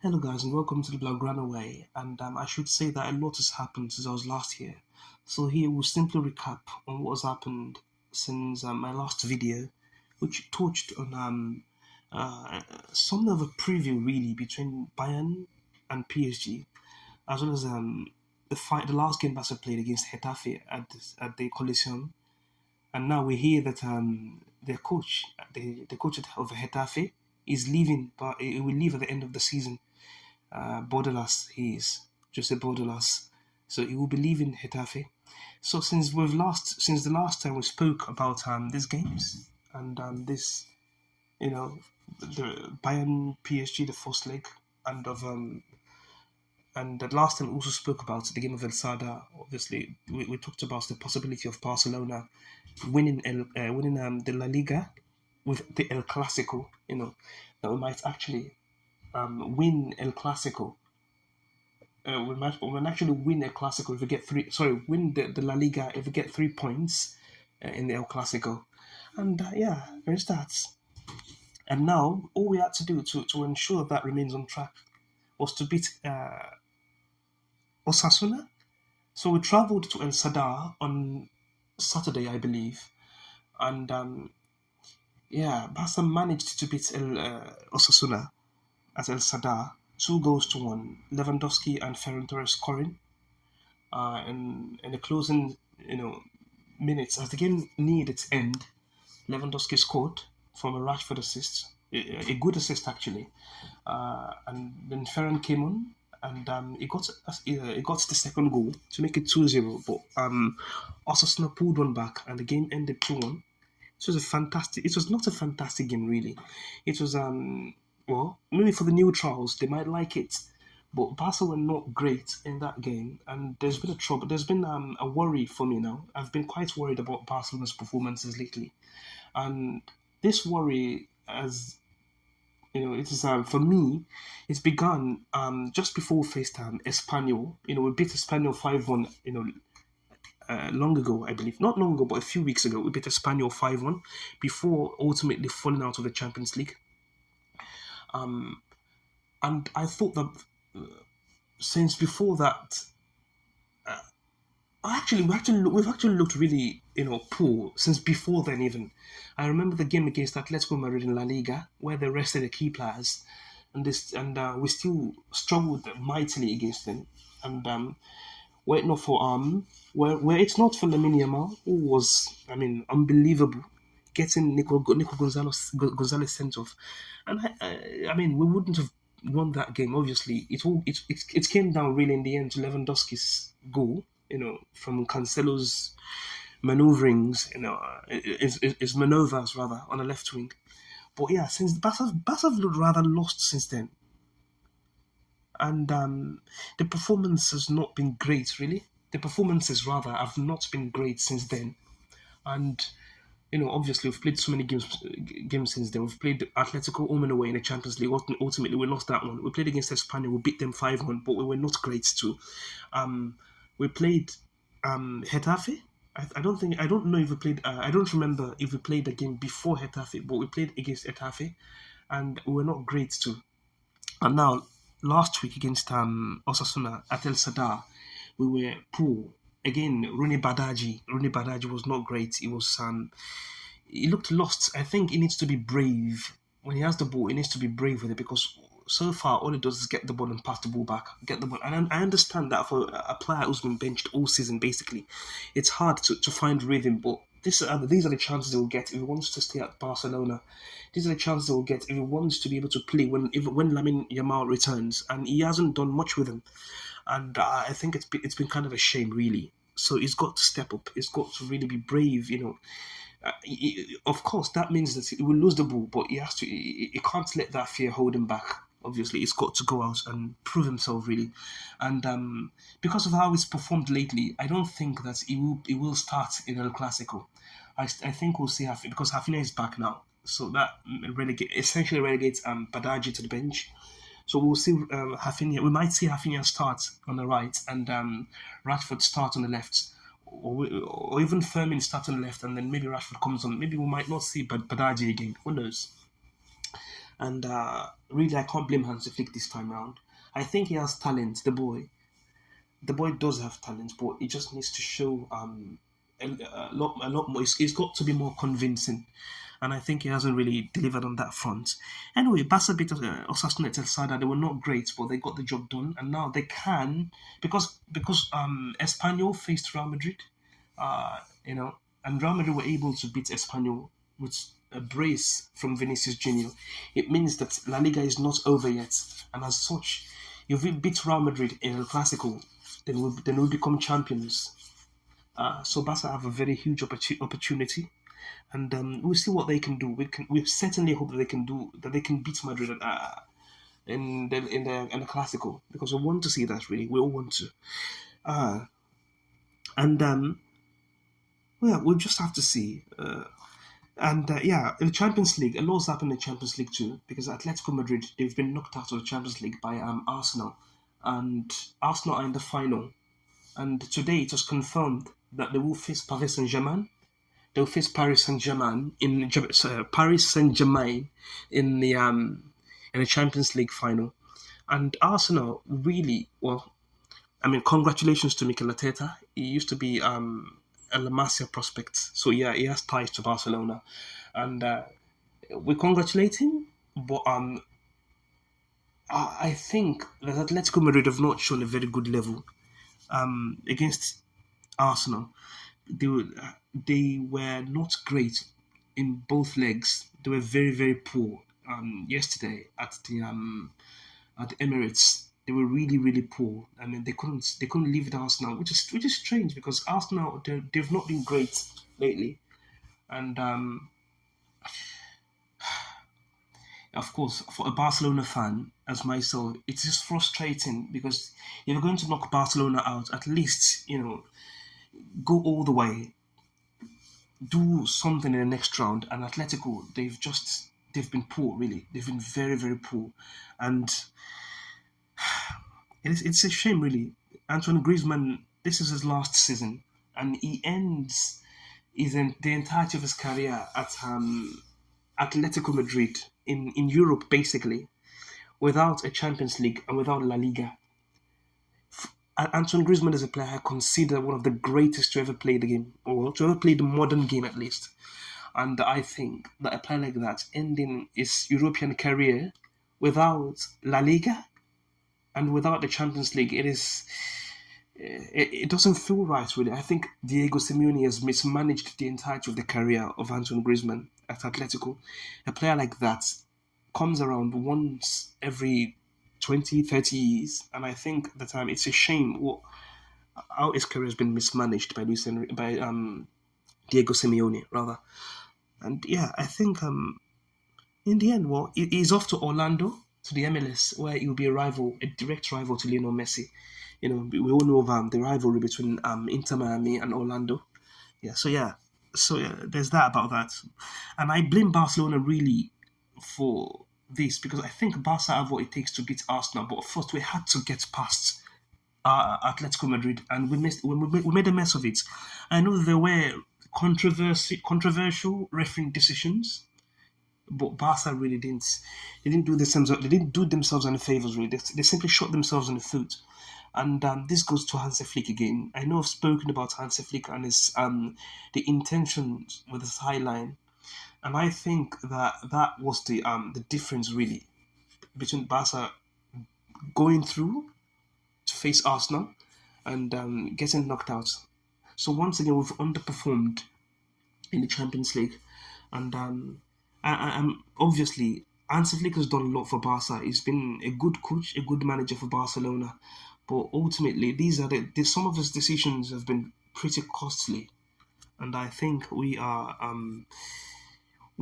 Hello, guys, and welcome to the Blaugrana Way. And I should say that a lot has happened since I was last here. So here we'll simply recap on what has happened since my last video, which touched on uh, something of a preview really between Bayern and PSG, as well as the last game Barca played against Getafe at the Coliseum. And now we hear that their coach, the coach of Getafe, is leaving, but he will leave at the end of the season. Bordelas, he is Jose Bordelas. So he will be leaving Getafe. So since the last time we spoke about these games and this, you know, the Bayern PSG, the first leg, and of and the last time we also spoke about the game of El Sadar. Obviously, we talked about the possibility of Barcelona winning the La Liga with the El Clásico. That we might actually win El Clásico. We might actually win El Clásico if we get three. Sorry, win the La Liga if we get 3 points in the El Clásico. And yeah, there's that. And now all we had to do to ensure that remains on track was to beat Osasuna. So we travelled to El Sadar on Saturday, I believe, and yeah, Barca managed to beat Osasuna at El Sadar, 2 goals to 1. Lewandowski and Ferran Torres scoring, in the closing, minutes as the game neared its end. Lewandowski scored from a Rashford assist, a good assist actually, and then Ferran came on and he got the second goal to make it 2-0. But Osasuna pulled one back and the game ended 2-1. It was not a fantastic game really. It was well, maybe for the neutrals they might like it, but Barca were not great in that game, and there's been a trouble. There's been a worry for me now. I've been quite worried about Barcelona's performances lately, and this worry has, it is for me. It's begun just before we faced Espanyol. We beat Espanyol 5-1. Long ago, I believe. Not long ago, but a few weeks ago, we beat Espanyol 5-1 before ultimately falling out of the Champions League. And I thought that since before that, we've actually looked really, poor since before then even. I remember the game against Atletico Madrid in La Liga where they rested the key players, and we still struggled mightily against them. And were it not for where it's not for Lamine Yamal, who was, unbelievable, getting Nico Gonzalez sent off, and I mean, we wouldn't have won that game. Obviously, it came down really in the end to Lewandowski's goal, from Cancelo's maneuverings, his maneuvers rather on the left wing. But yeah, since Barca have looked rather lost since then, and the performance has not been great, really. The performances, rather, have not been great since then. And, obviously, we've played so many games since then. We've played Atletico home and away in the Champions League. Ultimately, we lost that one. We played against Espanyol. We beat them 5-1, but we were not great, too. We played Getafe. I don't know if we played, I don't remember if we played the game before Getafe, but we played against Getafe, and we were not great, too. And now, last week against Osasuna at El Sadar, we were poor. Again, Rooney Badaji was not great. He looked lost. I think he needs to be brave. When he has the ball, he needs to be brave with it, because so far all he does is get the ball and pass the ball back. Get the ball. And I understand that for a player who's been benched all season, basically, it's hard to find rhythm, but these are the chances he will get if he wants to stay at Barcelona. These are the chances he will get if he wants to be able to play when Lamine Yamal returns, and he hasn't done much with him. And I think it's been kind of a shame, really. So he's got to step up. He's got to really be brave. Of course, that means that he will lose the ball, but he has to. He can't let that fear hold him back. Obviously, he's got to go out and prove himself, really. And because of how he's performed lately, I don't think that he will start in El Clasico. I think we'll see Hafi, because Hafina is back now, so that essentially relegates Badaji to the bench. So we'll see Hafinha. We might see Hafinha start on the right and Rashford start on the left, or even Firmin start on the left, and then maybe Rashford comes on. Maybe we might not see Badaji again. Who knows? And really, I can't blame Hansi Flick this time round. I think he has talent, the boy does have talent, but he just needs to show a lot more. It's got to be more convincing, and I think he hasn't really delivered on that front. Anyway, Barca beat Osasuna at Sadar. They were not great, but they got the job done, and now they can because Espanyol faced Real Madrid, you know, and Real Madrid were able to beat Espanyol with a brace from Vinicius Junior. It means that La Liga is not over yet, and as such, if we beat Real Madrid in El Clásico, then we'll become champions. So Barca have a very huge opportunity, and we'll see what they can do. We certainly hope that they can beat Madrid in the Clásico, because we want to see that, really. We all want to. And well, we'll just have to see. Yeah, in the Champions League, a lot's happened in the Champions League too, because Atletico Madrid, they've been knocked out of the Champions League by Arsenal, and Arsenal are in the final. And today it was confirmed that they will face Paris Saint-Germain. They'll face Paris Saint-Germain in the Champions League final. And Arsenal really, well, I mean, congratulations to Mikel Arteta. He used to be a La Masia prospect, so yeah, he has ties to Barcelona, and we congratulate him. But I think that Atletico Madrid have not shown a very good level against Arsenal. They were not great in both legs. They were very, very poor yesterday at the Emirates. They were really, really poor. I mean, they couldn't leave it Arsenal, which is strange, because Arsenal, they've not been great lately, and of course, for a Barcelona fan as myself, it is frustrating, because if you're going to knock Barcelona out, at least, go all the way, do something in the next round. And Atletico, they've been poor, really. They've been very, very poor, and it's a shame, really. Antoine Griezmann, this is his last season, and he ends the entirety of his career at Atletico Madrid in Europe, basically, without a Champions League and without La Liga. Antoine Griezmann is a player I consider one of the greatest to ever play the game, or to ever play the modern game, at least. And I think that a player like that ending his European career without La Liga and without the Champions League, it doesn't feel right, really. I think Diego Simeone has mismanaged the entirety of the career of Antoine Griezmann at Atletico. A player like that comes around once every 20, 30 years, and I think that it's a shame how his career has been mismanaged by Diego Simeone, rather. And yeah, I think in the end, well, he's off to Orlando, to the MLS, where he will be a direct rival to Lionel Messi. We all know of the rivalry between Inter Miami and Orlando. So there's that about that, and I blame Barcelona really for this, because I think Barca have what it takes to beat Arsenal. But first, we had to get past Atletico Madrid, and we made a mess of it. I know there were controversial refereeing decisions, but Barca really didn't. They didn't do themselves. They didn't do themselves any favors. Really, they simply shot themselves in the foot. And this goes to Hansi Flick again. I know I've spoken about Hansi Flick and his the intentions with his high line, and I think that was the difference, really, between Barca going through to face Arsenal and getting knocked out. So once again, we've underperformed in the Champions League, and I'm obviously Hansi Flick has done a lot for Barca. He's been a good coach, a good manager for Barcelona, but ultimately, some of his decisions have been pretty costly, and I think we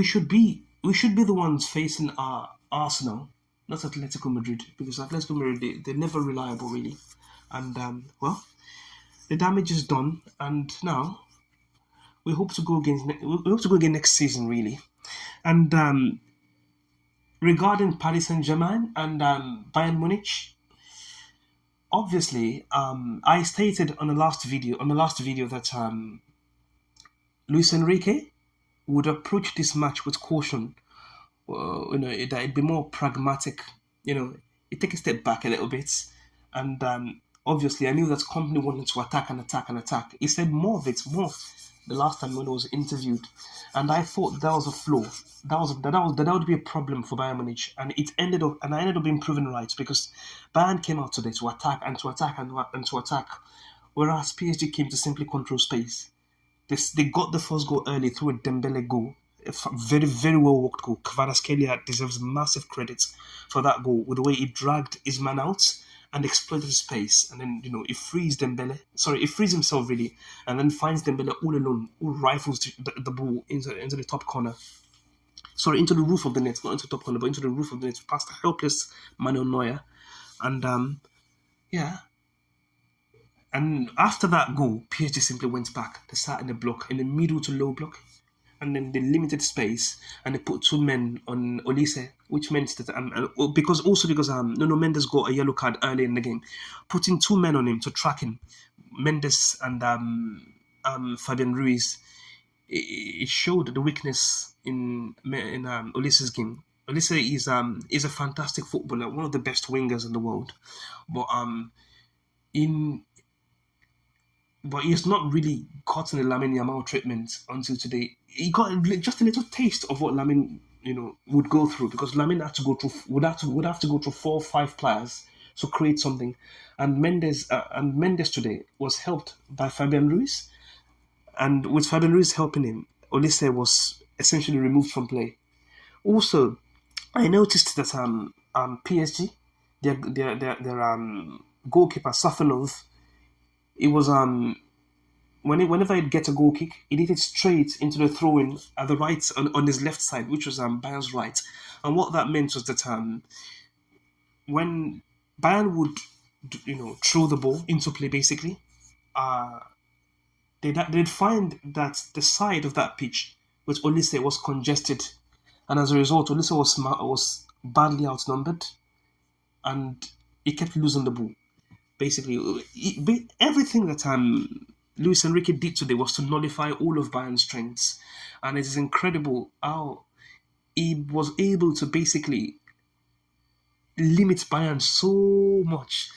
should be the ones facing Arsenal, not Atletico Madrid, because Atletico Madrid, they're never reliable, really. And well, the damage is done, and now we hope to go again next season, really. And regarding Paris Saint-Germain and Bayern Munich, obviously, I stated on the last video that Luis Enrique would approach this match with caution, that it'd be more pragmatic. It take a step back a little bit, and obviously I knew that company wanted to attack and attack and attack. He said more of it, more. The last time when I was interviewed, and I thought that was a flaw. That would be a problem for Bayern Munich, and I ended up being proven right because Bayern came out today to attack and to attack and to attack, whereas PSG came to simply control space. They got the first goal early through a Dembele goal. Very, very well worked goal. Kvaratskhelia deserves massive credit for that goal with the way he dragged his man out and exploited his space. And then, he frees Dembele. Sorry, he frees himself really, and then finds Dembele all alone, who rifles the ball into the top corner. Sorry, into the roof of the net, not into the top corner, but into the roof of the net, past the helpless Manuel Neuer. And, yeah. And after that goal, PSG simply went back. They sat in the block, in the middle to low block, and then they limited space and they put two men on Olise, which meant that because Nuno Mendes got a yellow card early in the game, putting two men on him to track him, Mendes and Fabian Ruiz, it showed the weakness in Olise's game. Olise is a fantastic footballer, one of the best wingers in the world, but in but he's not really gotten the Lamine Yamal treatment until today. He got just a little taste of what Lamine, would go through, because Lamine had to go through would have to go through 4 or 5 players to create something, and Mendes today was helped by Fabian Ruiz, and with Fabian Ruiz helping him, Olise was essentially removed from play. Also, I noticed that PSG, their goalkeeper Safanov, it was whenever he'd get a goal kick, he did it straight into the throw-in at the right on his left side, which was Bayern's right. And what that meant was that when Bayern would throw the ball into play, basically, they'd find that the side of that pitch with Olise was congested, and as a result, Olise was badly outnumbered, and he kept losing the ball. Basically, everything that Luis Enrique did today was to nullify all of Bayern's strengths, and it is incredible how he was able to basically limit Bayern so much.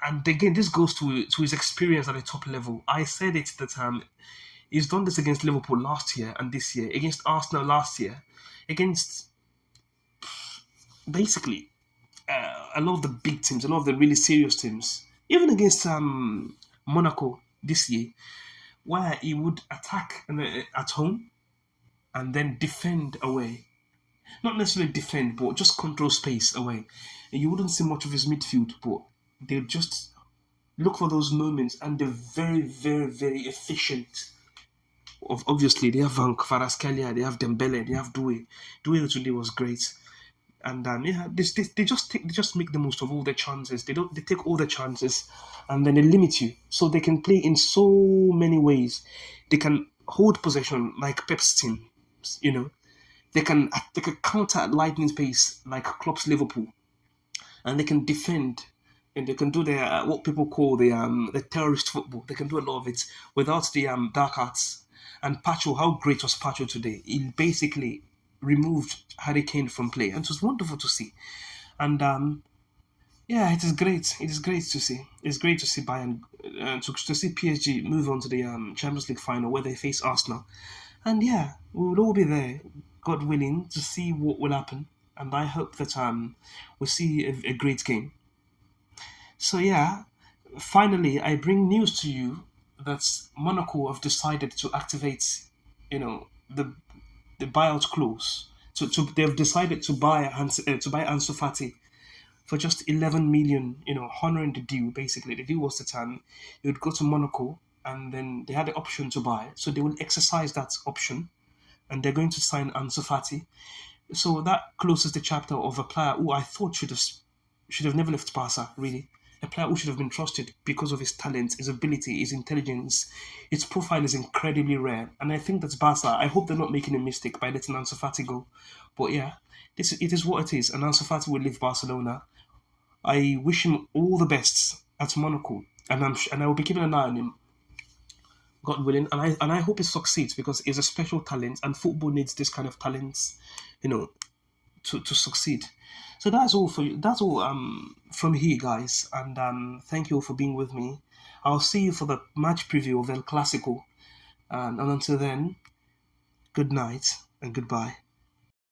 And again, this goes to his experience at the top level. I said it that he's done this against Liverpool last year and this year, against Arsenal last year, against basically a lot of the big teams, a lot of the really serious teams, even against Monaco this year, where he would attack at home and then defend away. Not necessarily defend, but just control space away. And you wouldn't see much of his midfield, but they'll just look for those moments, and they're very, very, very efficient. Obviously, they have Kvaratskhelia, they have Dembele, they have Doué. Doué today was great. And they just make the most of all their chances. They take all the chances, and then they limit you. So they can play in so many ways. They can hold possession like Pep's team, They can counter at lightning pace like Klopp's Liverpool, and they can defend, and they can do their what people call the terrorist football. They can do a lot of it without the dark arts. And Pacho, how great was Pacho today? He basically removed Harry Kane from play, and it was wonderful to see. And yeah, it is great. It is great to see. It's great to see Bayern, to see PSG move on to the Champions League final where they face Arsenal. And yeah, we will all be there, God willing, to see what will happen. And I hope that we'll see a great game. So yeah, finally, I bring news to you that Monaco have decided to activate, the buyout clause. They've decided to buy Ansu Fati for just 11 million, honoring the deal. Basically, the deal was that he would go to Monaco, and then they had the option to buy, so they will exercise that option, and they're going to sign Ansu Fati. So that closes the chapter of a player who I thought should have never left Barca, really. A player who should have been trusted because of his talent, his ability, his intelligence. Its profile is incredibly rare. And I think that's Barca. I hope they're not making a mistake by letting Ansu Fati go. But yeah, it is what it is. And Ansu Fati will leave Barcelona. I wish him all the best at Monaco. And I will be keeping an eye on him, God willing. And I hope he succeeds, because he's a special talent, and football needs this kind of talents. to succeed. So that's all for you. That's all from here, guys. And thank you all for being with me. I'll see you for the match preview of El Clásico. And until then, good night and goodbye.